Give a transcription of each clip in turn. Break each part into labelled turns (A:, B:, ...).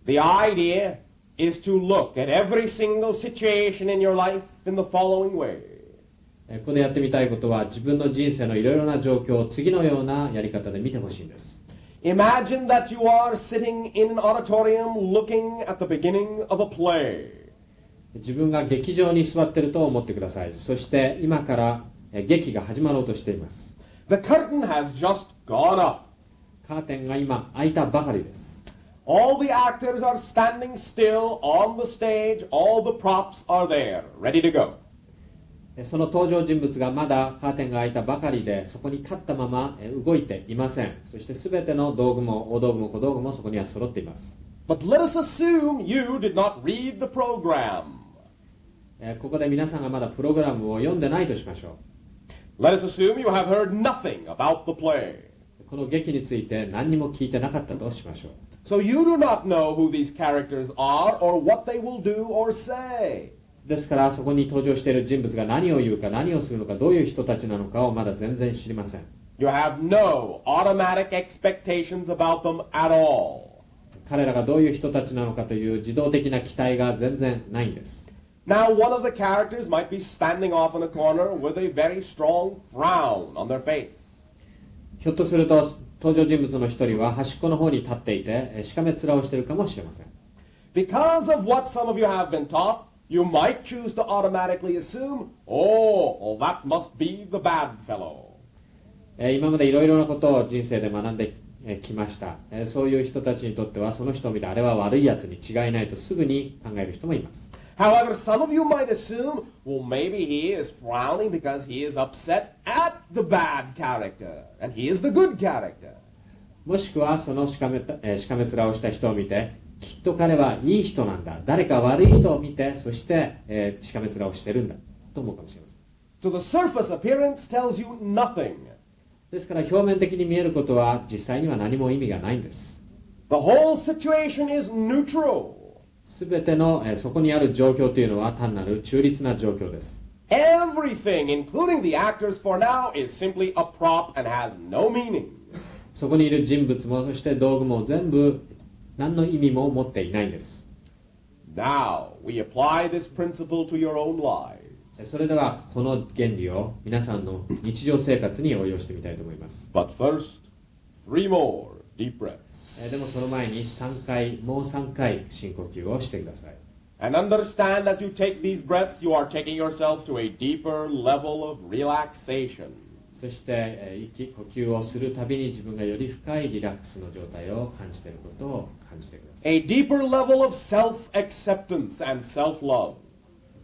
A: The idea is to look at every single situation in your life in the following way.
B: ここでやってみたいことは自分の人生のいろいろな状況を次のようなやり方で見てほしいんです。
A: Imagine that you are sitting in an auditorium looking at the beginning of a play.
B: 自分が劇場に座っていると思ってください。そして今から劇が始まろうとしています。
A: The curtain has just gone up.
B: カーテンが今開いたばかりです。
A: All the actors are standing still on the stage. All the props are there, ready to go.
B: その登場人物がまだカーテンが開いたばかりで、そこに立ったまま動いていません。そしてすべての道具も大道具も小道具もそこには揃っています。
A: But let us assume you did not read the program.
B: ここで皆さんがまだプログラムを読んでないとしましょ
A: う。Let us assume you have heard nothing about the play.
B: この劇について何にも聞いてなかったとしましょう。
A: So you do not know who these characters are or what they will do or say.
B: ですからそこに登場している人物が何を言うか何をするのかどういう人たちなのかをまだ全然知りません。
A: You have no automatic expectations about them at all.
B: 彼らがどういう人たちなのかという自動的な期待が全然ないんです。
A: Now one of the characters might be standing off in a corner with a very strong frown on their face.
B: ひょっとすると登場人物の一人は端っこの方に立っていてしかめ面をしているかもしれません。
A: Because of what some of you have been taught, you might choose to automatically assume, oh, that must be the bad fellow.
B: 今までいろいろなことを人生で学んできました。そういう人たちにとってはその人を見てあれは悪いやつに違いないとすぐに考える人もいます。
A: However, some of you might assume, well, maybe he is frowning because he is upset at the bad character, and he is the good character.
B: もしくはそのしかめ面をした人を見て、きっと彼はいい人なんだ。誰か悪い人を見て、そして、しかめ面をしてるんだと思うかもしれません。
A: So the surface appearance tells you nothing.
B: ですから表面的に見えることは実際には何も意味がないんです。
A: The whole situation is neutral.
B: すべてのそこにある状況というのは単なる中立な状況です。
A: Everything, including the actors for now, is simply a prop and has no meaning.
B: そこにいる人物もそして道具も全部何の意味も持っていないんです。
A: Now, we apply this principle to your own lives.
B: それではこの原理を皆さんの日常生活に応用してみたいと思います。
A: But first, 3 more deep breaths.
B: でもその前にもう3回深呼吸をしてください。
A: And understand as you take these breaths, you are taking yourself to a deeper level of relaxation.
B: そして呼吸をするたびに自分がより深いリラックスの状態を感じていることを感じてください。
A: A deeper level of self-acceptance and self-love.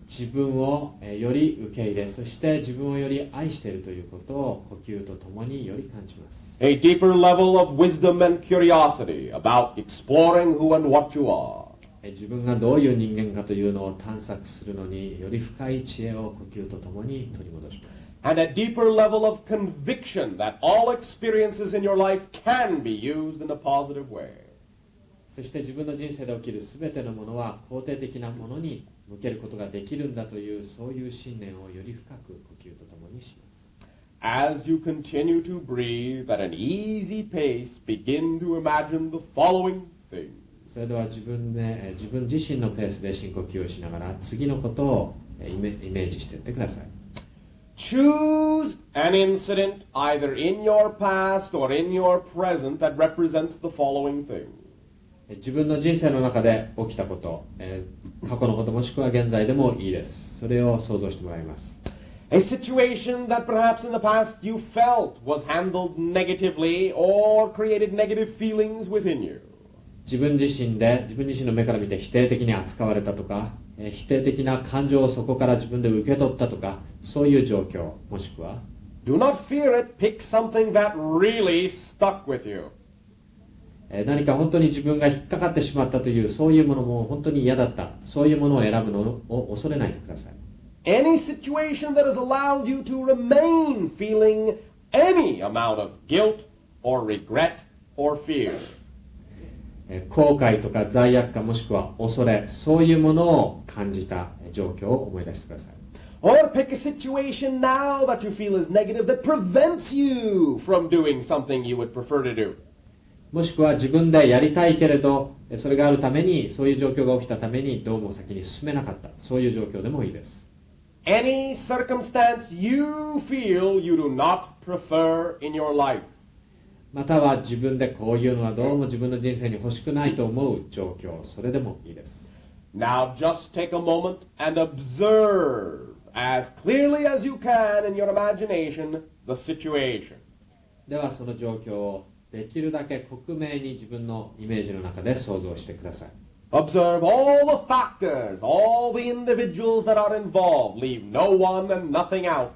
B: 自分をより受け入れ、そして自分をより愛しているということを呼吸とともにより感じます。
A: A deeper level of wisdom and curiosity about exploring who and what you are.
B: 自分がどういう人間かというのを探索するのにより深い知恵を呼吸とともに取り戻します。
A: And a deeper level of conviction that all experiences in your life can be used in a positive way.
B: そして自分の人生で起きるすべてのものは肯定的なものに向けることができるんだというそういう信念をより深く呼吸とともにします。
A: As you continue to breathe at an easy pace, begin to imagine the following things.
B: それでは自分自身のペースで深呼吸をしながら次のことをイメージしていってください。
A: Choose an incident either in your past or in your present that represents the following things.
B: 自分の人生の中で起きたこと、過去のこともしくは現在でもいいです。それを想像してもらいます。
A: A situation that perhaps in the past you felt was handled negatively or created negative feelings within you.
B: 自分自身の目から見て否定的に扱われたとか、否定的な感情をそこから自分で受け取ったとか、そういう状況、もしくは
A: Do not fear it, pick something that really stuck with you.
B: 何か本当に自分が引っかかってしまったというそういうものも本当に嫌だった、そういうものを選ぶのを恐れないでください。
A: Any situation that has allowed you to remain feeling any amount of guilt or regret or fear.
B: 後悔とか罪悪感もしくは恐れ、そういうものを感じた状況を思い出してください。
A: Or pick a situation now that you feel is negative that prevents you from doing something you would prefer to do.
B: もしくは自分でやりたいけれどそれがあるためにそういう状況が起きたためにどうも先に進めなかった、そういう状況でもいいです。
A: Any circumstance you feel you do not prefer in your life.
B: または自分でこういうのはどうも自分の人生に欲しくないと思う状況、それでもいいです。
A: Now just take a moment and observe as clearly as you can in your imagination the situation.
B: ではその状況をできるだけ克明に自分のイメージの中で想像してください。
A: Observe all the factors, all the individuals that are involved. Leave no one and nothing out.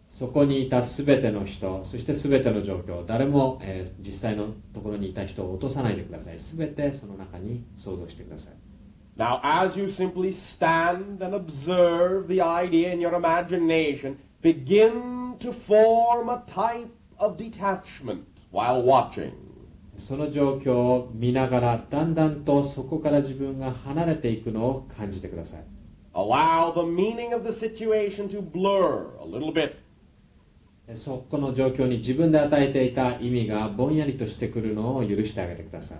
B: そこにいたすべての人、そしてすべての状況、誰も、実際のところにいた人を落とさないでください。すべてその中に想像してください。
A: Now, as you simply stand and observe the idea in your imagination, begin to form a type of detachment while watching.
B: その状況を見ながらだんだんとそこから自分が離れていくのを感じてください。
A: Allow the meaning of the situation to blur a little bit.
B: そこの状況に自分で与えていた意味がぼんやりとしてくるのを許してあげてください。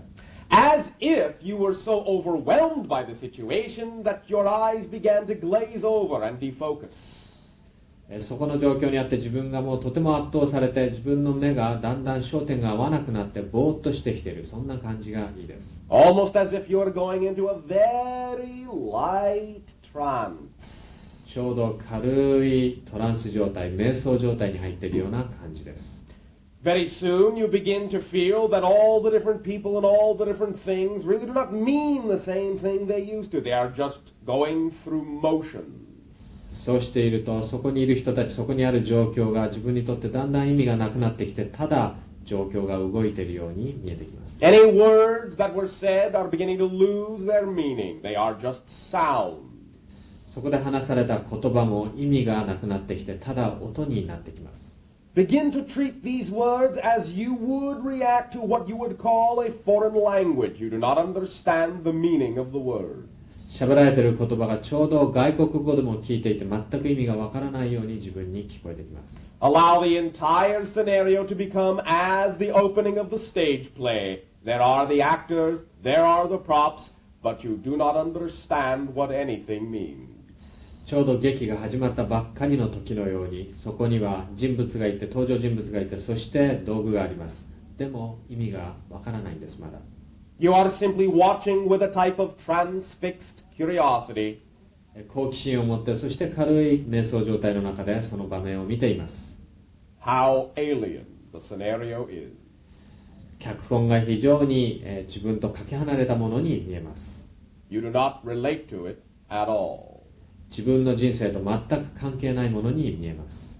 A: As if you were so overwhelmed by the situation that your eyes began to glaze over and defocus.
B: そこの状況にあって自分がもうとても圧倒されて自分の目がだんだん焦点が合わなくなってぼーっとしてきている、そんな感じがいいです。
A: Almost as if you are going into a very light trance.
B: ちょうど軽いトランス状態、瞑想状態に入っているような感じです。
A: Very soon you begin to feel that all the different people and all the different things really do not mean the same thing they used to. They are just going through motions.
B: そうしているとそこにいる人たち、そこにある状況が自分にとってだんだん意味がなくなってきて、ただ状況が動いているように見えてきます。
A: Any words that were said are beginning to lose their meaning. They are just sound.
B: そこで話された言葉も意味がなくなってきて、ただ音になってきます。
A: Begin to treat these words as you would react to what you would call a foreign language. You do not understand the meaning of the word.
B: 喋られている言葉がちょうど外国語でも聞いていて全く意味がわからないように自分に聞こえてきます。
A: Allow the entire scenario to become as the opening of the stage play. There are the actors, there are the props, but you do not understand what anything means.
B: ちょうど劇が始まったばっかりの時のように、そこには人物がいて、登場人物がいて、そして道具があります。でも意味がわからないんです、まだ。
A: You are simply watching with a type of transfixed curiosity.
B: 好奇心を持って、そして軽い瞑想状態の中でその場面を見ています。
A: How alien the scenario is.
B: 脚本が非常に、自分とかけ離れたものに見えます。
A: You do not relate to it at all.
B: 自分の人生と全く関係ないものに見えます。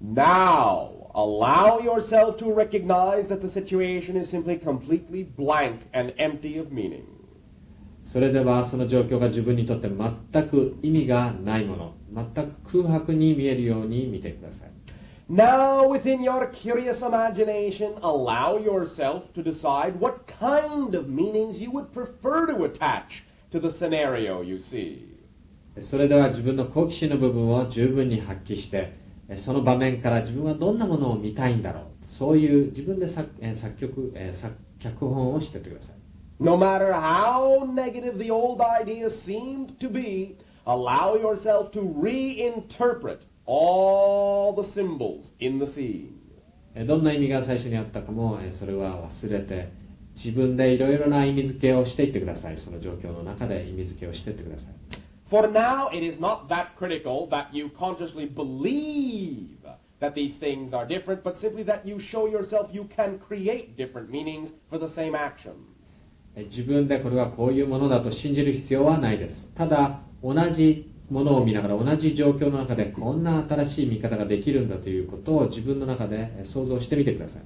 A: Now, allow yourself to recognize that the situation is simply completely blank and empty of meaning.
B: それではその状況が自分にとって全く意味がないもの、全く空白に見えるように見てください。
A: Now, within your curious imagination, allow yourself to decide what kind of meanings you would prefer to attach to the scenario you see.
B: それでは自分の好奇心の部分を十分に発揮して、その場面から自分はどんなものを見たいんだろう、そういう自分で脚本をしていってください。
A: No matter how negative the old idea seemed to be, allow yourself to reinterpret all the symbols in the scene.
B: どんな意味が最初にあったかもそれは忘れて、自分でいろいろな意味付けをしていってください。その状況の中で意味付けをしていってください。
A: For now, it is not that critical that you consciously believe that these things are different, but simply that you show yourself you can create different meanings for the same actions.
B: 自分でこれはこういうものだと信じる必要はないです。ただ同じものを見ながら同じ状況の中でこんな新しい見方ができるんだということを自分の中で想像してみてください。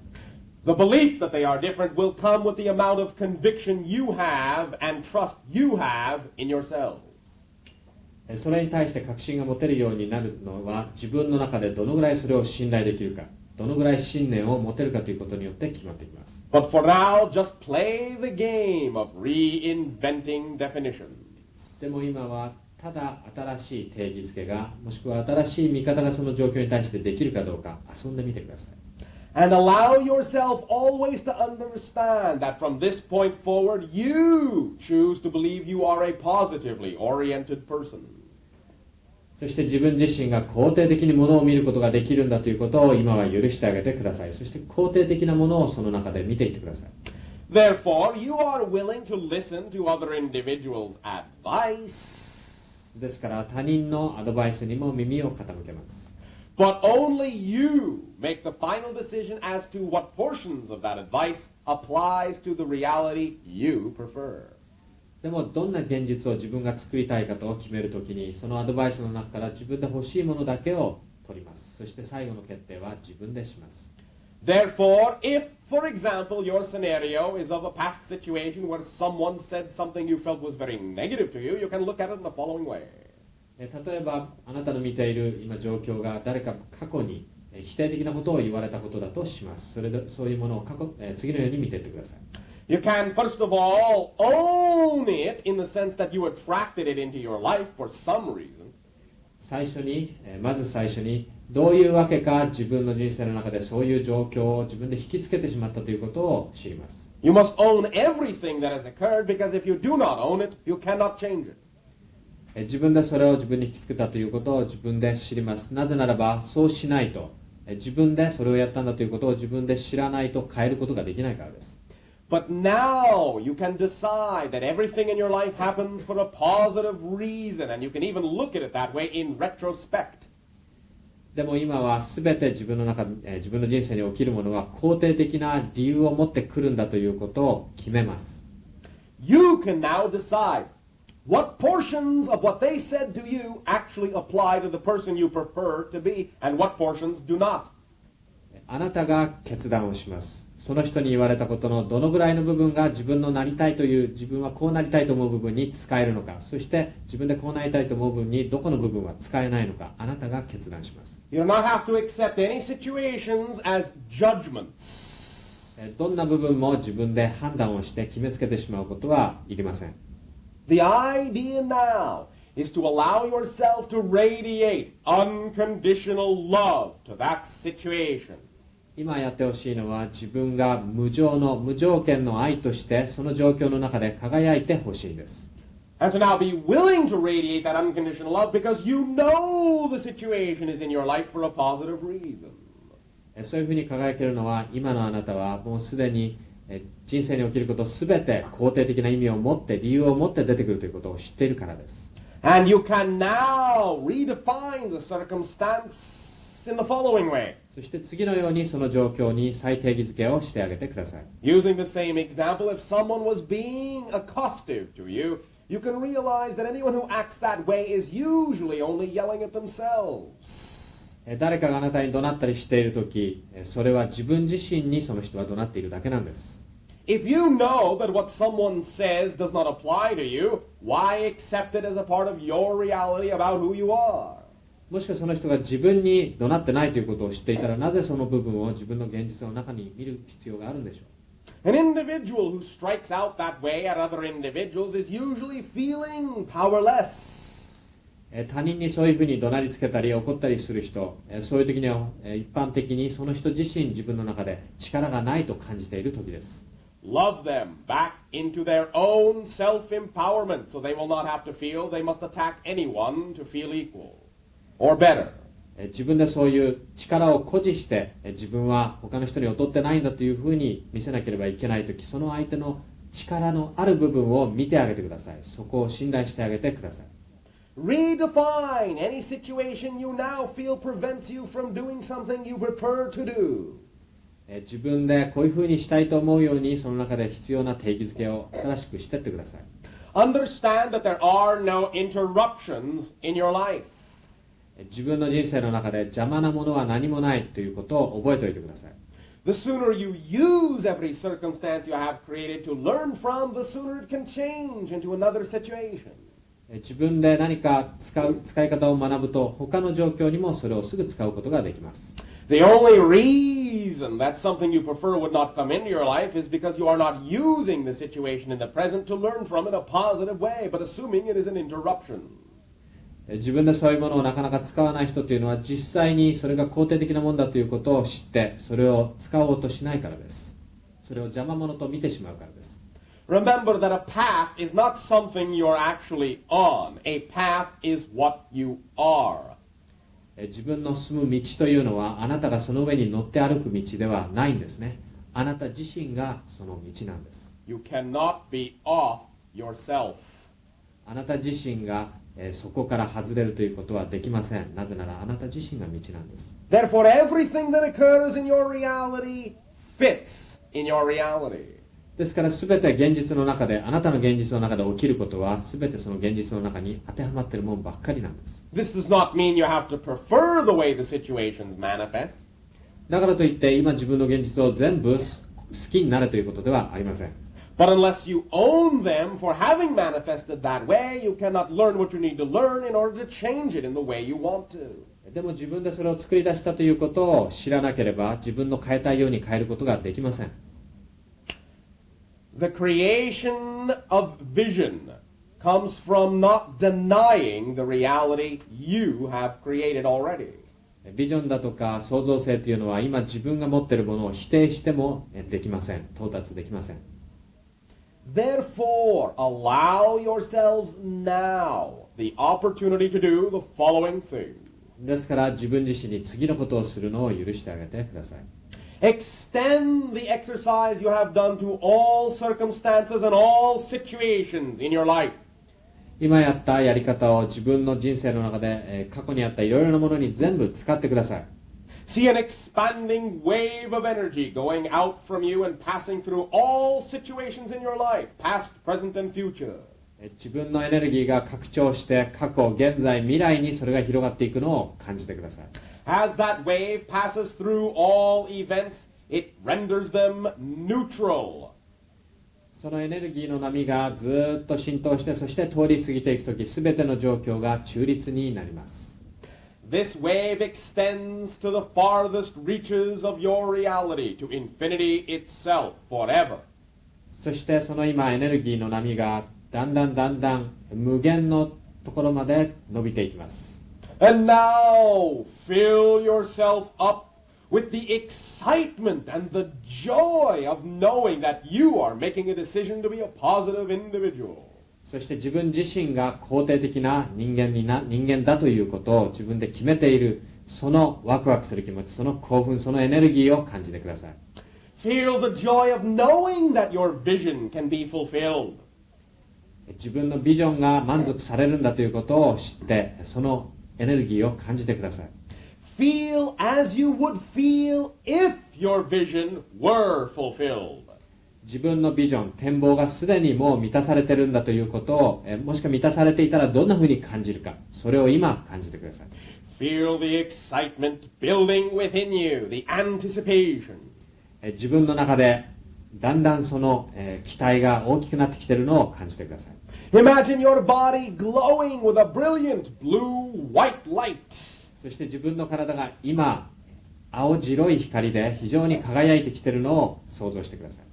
A: The belief that they are different will come with the amount of conviction you have and trust you have in yourselves.
B: それに対して確信が持てるようになるのは自分の中でどのぐらいそれを信頼できるか、どのぐらい信念を持てるかということによって決まってきます。
A: But for now, just play the game of reinventing definitions.
B: でも今はただ新しい定義づけが、もしくは新しい見方がその状況に対してできるかどうか遊んでみてください。
A: And allow yourself always to understand that from this point forward, you choose to believe you are a positively oriented person.
B: そして自分自身が肯定的にものを見ることができるんだということを今は許してあげてください。そして肯定的なものをその中で見ていってください。
A: Therefore, you are willing to listen to other individuals' advice.
B: ですから他人のアドバイスにも耳を傾けます。
A: But only you make the final decision as to what portions of that advice applies to the reality you prefer.
B: でもどんな現実を自分が作りたいかと決めるときにそのアドバイスの中から自分で欲しいものだけを取ります。そして最後の決定は自分でします。
A: Therefore, if, for example, your scenario is of a past situation where someone said something you felt was very negative to you, you can look at it in the following way.
B: 例えばあなたの見ている今状況が誰か過去に否定的なことを言われたことだとします。そういうものを次のように見ていってください。
A: You can, first of all, own it in the sense that you attracted it into your life for some reason.
B: まず最初にどういうわけか自分の人生の中でそういう状況を自分で引きつけてしまったということを知ります。
A: You must own everything that has occurred because if you do not own it, you cannot change it.
B: 自分でそれを自分に引きつけたということを自分で知ります。なぜならばそうしないと自分でそれをやったんだということを自分で知らないと変えることができないからです。
A: But now you can decide that everything in your life happens for a positive reason, and you can even look at it that way in retrospect.
B: でも今は全て自分の人生に起きるものは肯定的な理由を持ってくるんだということを決めます。
A: You can now decide what portions of what they said to you actually apply to the person you prefer to be, and what portions do not.
B: あなたが決断をします。その人に言われたことのどのぐらいの部分が自分のなりたいという自分はこうなりたいと思う部分に使えるのか、そして自分でこうなりたいと思う部分にどこの部分は使えないのか、あなたが決断します。
A: You do not have to accept any situations as judgments.
B: どんな部分も自分で判断をして決めつけてしまうことはいりません。
A: The idea now is to allow yourself to radiate unconditional love to that situation.
B: 今やってほしいのは自分が無条件の愛としてその状況の中で輝いてほしいです。
A: And to now be willing to radiate that unconditional love because you know the situation is in your life for a positive reason.
B: そういうふうに輝けるのは今のあなたはもうすでに人生に起きることすべて肯定的な意味を持って理由を持って出てくるということを知っているからです。
A: And you can now redefine the circumstance in the following way.
B: そして次のようにその状況に再定義づけをしてあげてください。
A: Using the same example, if someone was being accostive to you, you can realize that anyone who acts that way is usually only yelling at themselves.
B: 誰かがあなたに怒鳴ったりしているとき、それは自分自身にその人は怒鳴っているだけなんです。
A: If you know that what someone says does not apply to you, why accept it as a part of your reality about who you are?
B: もしかその人が自分に怒鳴ってないということを知っていたらなぜその部分を自分の現実の中に見る必要があるんでしょう。
A: An individual who strikes out that way at other individuals is usually feeling powerless.
B: 他人にそういうふうに怒鳴りつけたり怒ったりする人、そういう時には一般的にその人自身自分の中で力がないと感じている時です。
A: Love them back into their own self-empowerment so they will not have to feel they must attack anyone to feel equal or better.
B: 自分でそういう力を誇示して自分は他の人に劣ってないんだというふうに見せなければいけないとき、その相手の力のある部分を見てあげてください。そこを信頼してあげてください。
A: Redefine any situation you now feel prevents you from doing something you prefer to do.
B: 自分でこういうふうにしたいと思うようにその中で必要な定義づけを正しくしていってください。
A: Understand that there are no interruptions in your life.
B: 自分の人生の中で邪魔なものは何もないということを覚えておいてください。
A: The sooner you use every circumstance you have created to learn from, the sooner it can change into another situation.
B: 自分で何か使い方を学ぶと他の状況にもそれをすぐ使うことができます。
A: The only reason that something you prefer would not come into your life is because you are not using the situation in the present to learn from in a positive way, but assuming it is an interruption.
B: 自分でそういうものをなかなか使わない人というのは実際にそれが肯定的なものだということを知ってそれを使おうとしないからです。それを邪魔者と見てしまうからです。
A: Remember that a path is not something you're actually on. A path is what you are.
B: 自分の進む道というのはあなたがその上に乗って歩く道ではないんですね。あなた自身がその道なんです。
A: You cannot be off yourself.
B: あなた自身がそこから外れるということはできません。なぜならあなた自身が道なんです。
A: Therefore, everything that occurs in your reality fits in your reality.
B: ですから全て現実の中で、あなたの現実の中で起きることは全てその現実の中に当てはまっているものばっかりなんです。
A: This does not mean you have to prefer the way the situations manifest.
B: だからといって今自分の現実を全部好きになれということではありません。
A: But unless you own them for having manifested that way, you cannot learn what you need to learn in order to change it in the way you want to.
B: でも自分でそれを作り出したということを知らなければ自分の変えたいように変えることができません。
A: The creation of vision comes from not denying the reality you have created already.
B: ビジョンだとか創造性というのは今自分が持っているものを否定してもできません。到達できません。
A: Therefore, allow yourselves now the opportunity to do the following thing.
B: ですから自分自身に次のことをするのを許してあげてください。
A: Extend the exercise you have done to all circumstances and all situations in your life.
B: 今やったやり方を自分の人生の中で過去にあったいろいろなものに全部使ってください。
A: See an expanding wave of energy going out from you and passing through all situations in your life, past, present, and future.
B: 自分のエネルギーが拡張して過去、現在、未来にそれが広がっていくのを感じてください。
A: As that wave passes through all events, it renders them neutral.
B: そのエネルギーの波がずっと浸透して、そして通り過ぎていくとき、すべての状況が中立になります。
A: This wave extends to the farthest reaches of your reality, to infinity itself, forever.
B: そしてその今エネルギーの波がだんだん無限のところまで伸びていきます。
A: And now fill yourself up with the excitement and the joy of knowing that you are making a decision to be a positive individual.
B: そして自分自身が肯定的な人間だということを自分で決めている、そのワクワクする気持ち、その興奮、そのエネルギーを感じてください。
A: Feel the joy of knowing that your vision can be fulfilled.
B: 自分のビジョンが満足されるんだということを知って、そのエネルギーを感じてください。
A: Feel as you would feel if your vision were fulfilled.
B: 自分のビジョン、展望がすでにもう満たされてるんだということを、もしくは満たされていたらどんなふうに感じるか、それを今感じてください。
A: Feel the excitement building within you, the anticipation.
B: 自分の中でだんだんその、期待が大きくなってきているのを感じてください。
A: Imagine your body glowing with a brilliant blue-white light.
B: そして自分の体が今青白い光で非常に輝いてきているのを想像してください。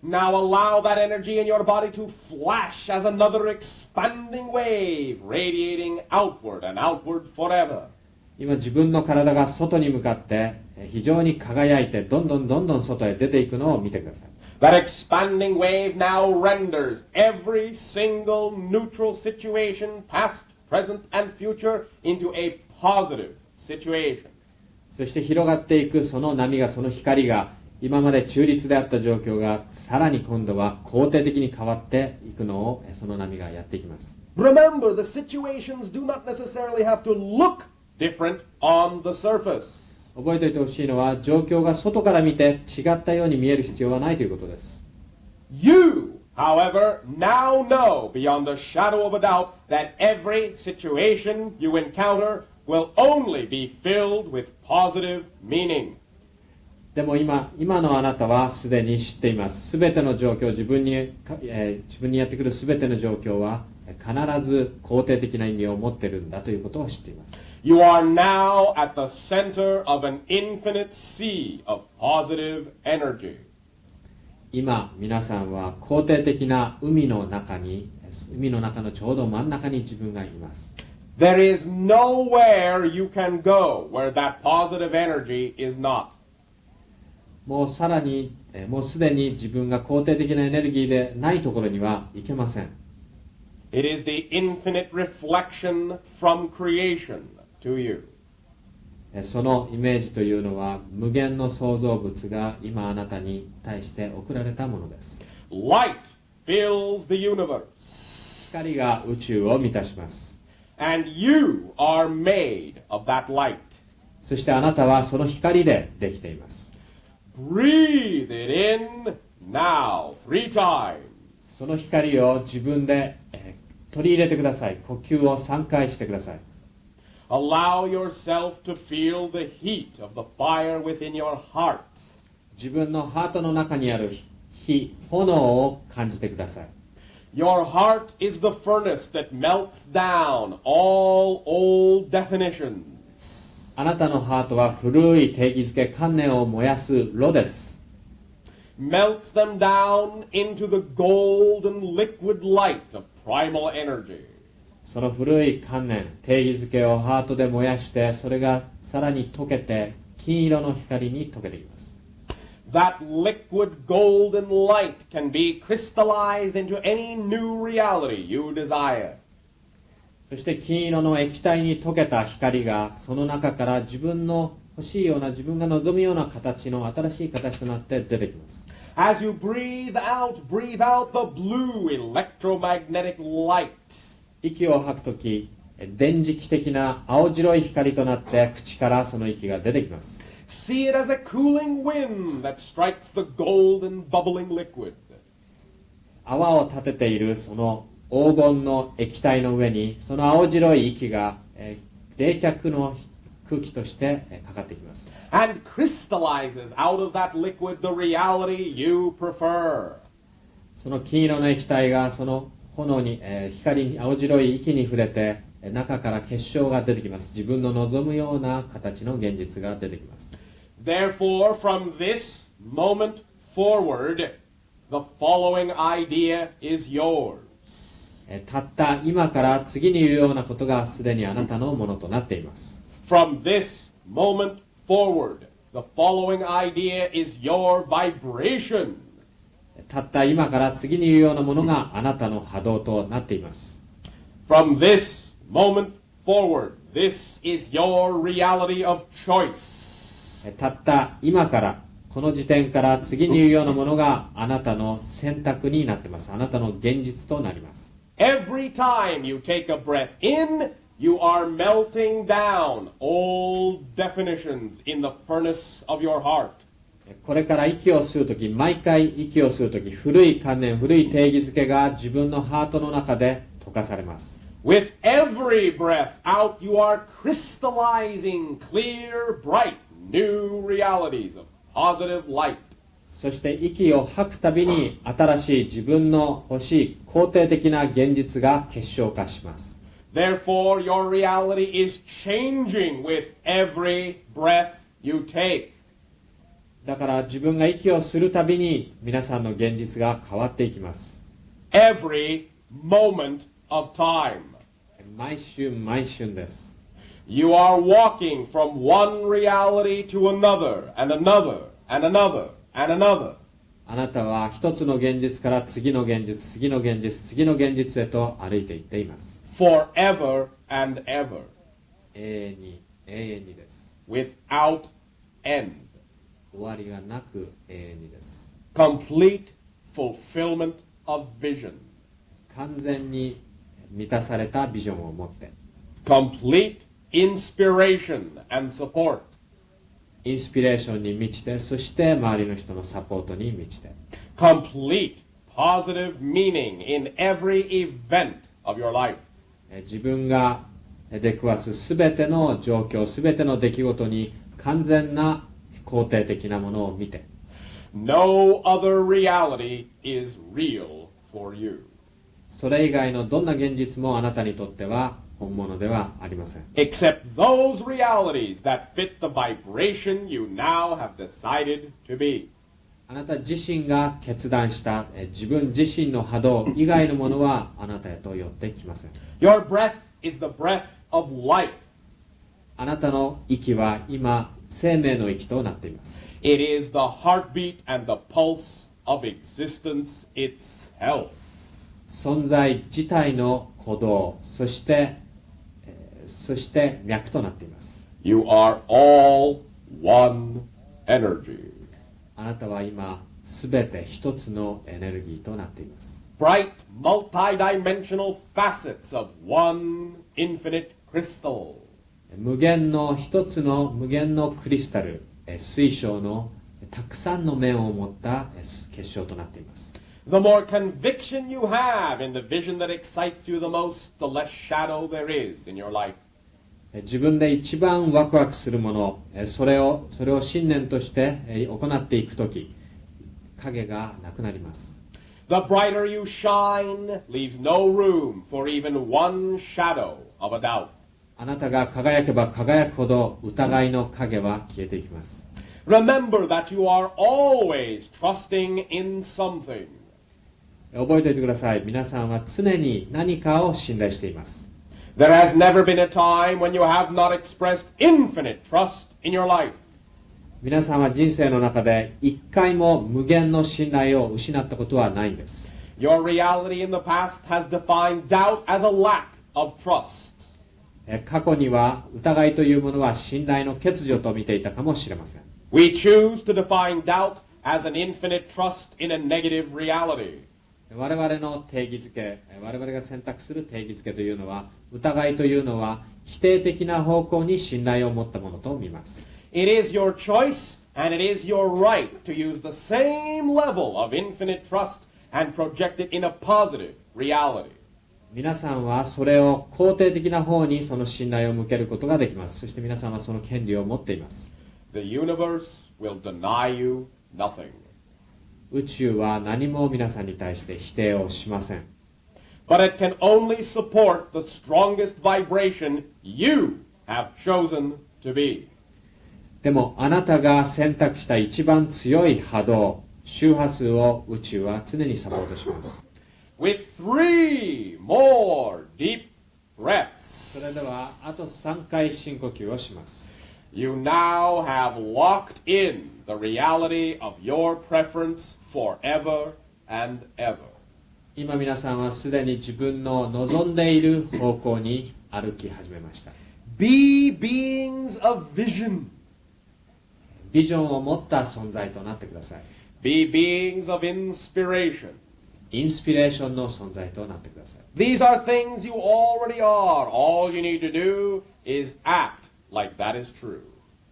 A: Now allow that energy in your body to flash as another expanding wave, radiating outward and outward forever.
B: 今自分の体が外に向かって非常に輝いてどんどん外へ出ていくのを見てください。
A: That expanding wave now renders every single neutral situation, past, present, and future, into a positive situation.
B: そして広がっていくその波が、その光が今まで中立であった状況がさらに今度は肯定的に変わっていくのをその波がやっていきます。
A: Remember, the situations do not necessarily have to look different on the surface.
B: 覚えておいてほしいのは、状況が外から見て違ったように見える必要はないということです。
A: You, however, now know beyond a shadow of a doubt that every situation you encounter will only be filled with positive meaning.
B: でも今のあなたはすでに知っています。すべての状況、自分にやってくるすべての状況は必ず肯定的な意味を持っているんだということを知っています。
A: You are now at the center of an infinite sea of positive energy.
B: 今皆さんは肯定的な海の中のちょうど真ん中に自分がいます。
A: There is nowhere you can go where that positive energy is not.
B: もうさらに、もうすでに自分が肯定的なエネルギーでないところには行けません。
A: It is the infinite reflection from creation to you.
B: そのイメージというのは無限の創造物が今あなたに対して送られたものです。
A: Light fills the universe.
B: 光が宇宙を満たします。
A: And you are made of that light.
B: そしてあなたはその光でできています。
A: Breathe it in now 3 times.
B: その光を自分で、取り入れてください。呼吸を3回してください。
A: Allow yourself to feel the heat of the fire within your heart.
B: 自分のハートの中にある火、炎を感じてください。
A: Your heart is the furnace that melts down all old definitions.
B: あなたのハートは古い定義づけ観念を燃やす炉です。
A: Melts them down into the golden liquid light of primal energy.
B: その古い観念、定義づけをハートで燃やして、それがさらに溶けて金色の光に溶けていきます。
A: That liquid golden light can be crystallized into any new reality you desire.
B: そして金色の液体に溶けた光がその中から自分の欲しいような、自分が望むような形の新しい形となって出てきます。
A: As you breathe out the blue electromagnetic light.
B: 息を吐くとき、電磁気的な青白い光となって口からその息が出てきます。
A: See it as a cooling wind that strikes the golden bubbling liquid.
B: 泡を立てているその黄金の液体の上にその青白い息が、冷却の空気としてかかってきます。
A: And crystallizes out of that liquid the reality you prefer.
B: その金色の液体がその炎に、光に青白い息に触れて中から結晶が出てきます。自分の望むような形の現実が出てきます。
A: Therefore, from this moment forward, the following idea is yours.
B: たった今から次に言うようなことがすでにあなたのものとなっています。
A: From this moment forward, the following idea is your vibration.
B: たった今から次に言うようなものがあなたの波動となっています。
A: From this moment forward, this is your reality of choice.
B: たった今からこの時点から次に言うようなものがあなたの選択になっています。あなたの現実となります。
A: Every time you take a breath in, you are melting down old definitions in the furnace of your heart.
B: これから息を吸うとき、毎回息を吸うとき、古い観念、古い定義づけが自分のハートの中で溶かされます。
A: With every breath out, you are crystallizing clear, bright, new realities of positive light.
B: そして息を吐くたびに新しい自分の欲しい肯定的な現実が結晶化します。
A: Therefore, your reality is changing with every breath you take.
B: だから自分が息をするたびに皆さんの現実が変わっていきます。
A: Every moment of time.
B: 毎瞬毎瞬です。
A: You are walking from one reality to another, and another, and another, and another.
B: あなたは一つの現実から次の現実、次の現実、次の現実へと歩いていっています。
A: Forever and ever.
B: 永遠に、永遠にです。
A: Without end.
B: 終わりがなく永遠にです。
A: Complete fulfillment of vision.
B: 完全に満たされたビジョンを持って。
A: Complete inspiration and support.
B: インスピレーションに満ちて、そして周りの人のサポートに満ちて。
A: Complete positive meaning in every event of your life.
B: 自分が出くわすすべての状況、すべての出来事に完全な肯定的なものを見て。
A: No other reality is real for you.
B: それ以外のどんな現実もあなたにとっては本物ではありません。
A: Except those realities that fit the vibration you now have decided to be.
B: あなた自身が決断した自分自身の波動以外のものはあなたへと寄ってきません。
A: Your breath is the breath of life.
B: あなたの息は今生命の息となっています。
A: It is the heartbeat and the pulse of existence itself.
B: 存在自体の鼓動、そして脈となっています。
A: You are all one energy.
B: あなたは今すべて一つのエネルギーとなっています。
A: Bright, multidimensional facets of one infinite crystal.
B: 無限のクリスタル、水晶のたくさんの面を持った結晶となっています。
A: The more conviction you have in the vision that excites you the most, the less shadow there is in your life.
B: 自分で一番ワクワクするもの、それを信念として行っていくとき、影がなくなります。
A: The brighter you shine leaves no room for even one shadow of a doubt.
B: あなたが輝けば輝くほど疑いの影は消えていきます。
A: Remember that you are always trusting in something.
B: 覚えておいてください。皆さんは常に何かを信頼しています。
A: There has never been a time when you have not expressed infinite trust in your life.
B: 皆さんは人生の中で一回も無限の信頼を失ったことはないんです。
A: Your reality in the past has defined doubt as a lack of trust.
B: 過去には疑いというものは信頼の欠如と見ていたかもしれません。
A: We choose to define doubt as an infinite trust in a negative reality.
B: 我々の定義づけ、我々が選択する定義づけというのは、疑いというのは否定的な方向に信頼を持ったものと見ます。
A: It is your choice and it is your right to use the same level of infinite trust and project it in a positive reality.
B: 皆さんはそれを肯定的な方にその信頼を向けることができます。そして皆さんはその権利を持っています。
A: The universe will deny you nothing.
B: 宇宙は何も皆さんに対して否定をしません。
A: But it can only support the strongest vibration you have chosen to be.
B: でもあなたが選択した一番強い波動、周波数を宇宙は常にサポートします。
A: With 3 more deep breaths,
B: それではあと3回深呼吸をします。
A: you now have locked in the reality of your preference forever and ever.
B: 今皆さんはすでに自分の望んでいる方向に歩き始めました。
A: Be beings of vision.
B: ビジョンを持った存在となってください。
A: Be beings of inspiration.
B: インスピレーションの存在となってください。
A: These are things you already are. All you need to do is act like that is true.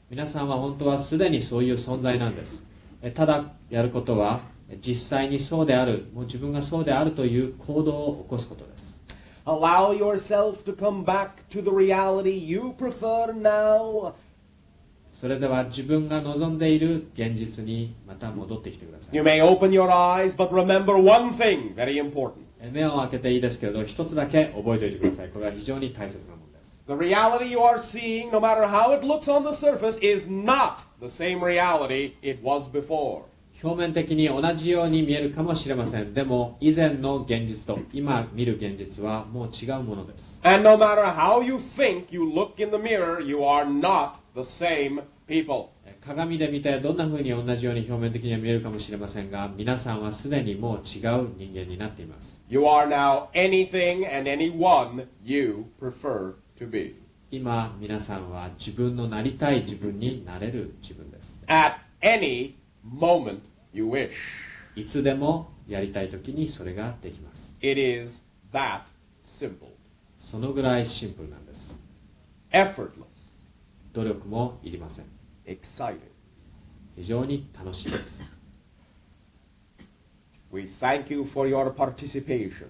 B: 皆さんは本当はすでにそういう存在なんです。ただやることは実際にそうである、もう自分がそうであるという行動を起こすことです。
A: Allow yourself to come back to the reality you prefer now.
B: それでは自分が望んでいる現実にまた戻ってきてください。
A: You may open your eyes, but remember one thing very important.
B: 目を開けていいですけれど、一つだけ覚えておいてください。これは非常に大切なものです。
A: The reality you are seeing, no matter how it looks on the surface, is not the same reality it was before.
B: 表面的に同じように見えるかもしれません。でも以前の現実と今見る現実はもう違うものです。
A: And no matter how you think you look in the mirror, you are not the same people.
B: 鏡で見てどんな風に同じように表面的には見えるかもしれませんが、皆さんはすでにもう違う人間になっています。
A: You are now anything and anyone you prefer to be.
B: 今皆さんは自分のなりたい自分になれる自分です。
A: At any moment you wish.
B: いつでもやりたい時にそれができます。
A: It is that simple.
B: そのぐらいシンプルなんです。
A: Effortless.
B: 努力もいりません。
A: Exciting.
B: 非常に楽しいです。
A: We thank you for your participation.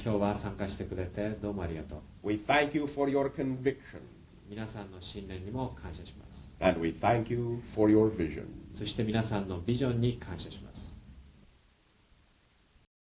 B: 今日は参加してくれてどうもありがとう。
A: We thank you for your conviction.
B: 皆さんの信念にも感謝します。
A: And we thank you for your vision.
B: そして皆さんのビジョンに感謝します。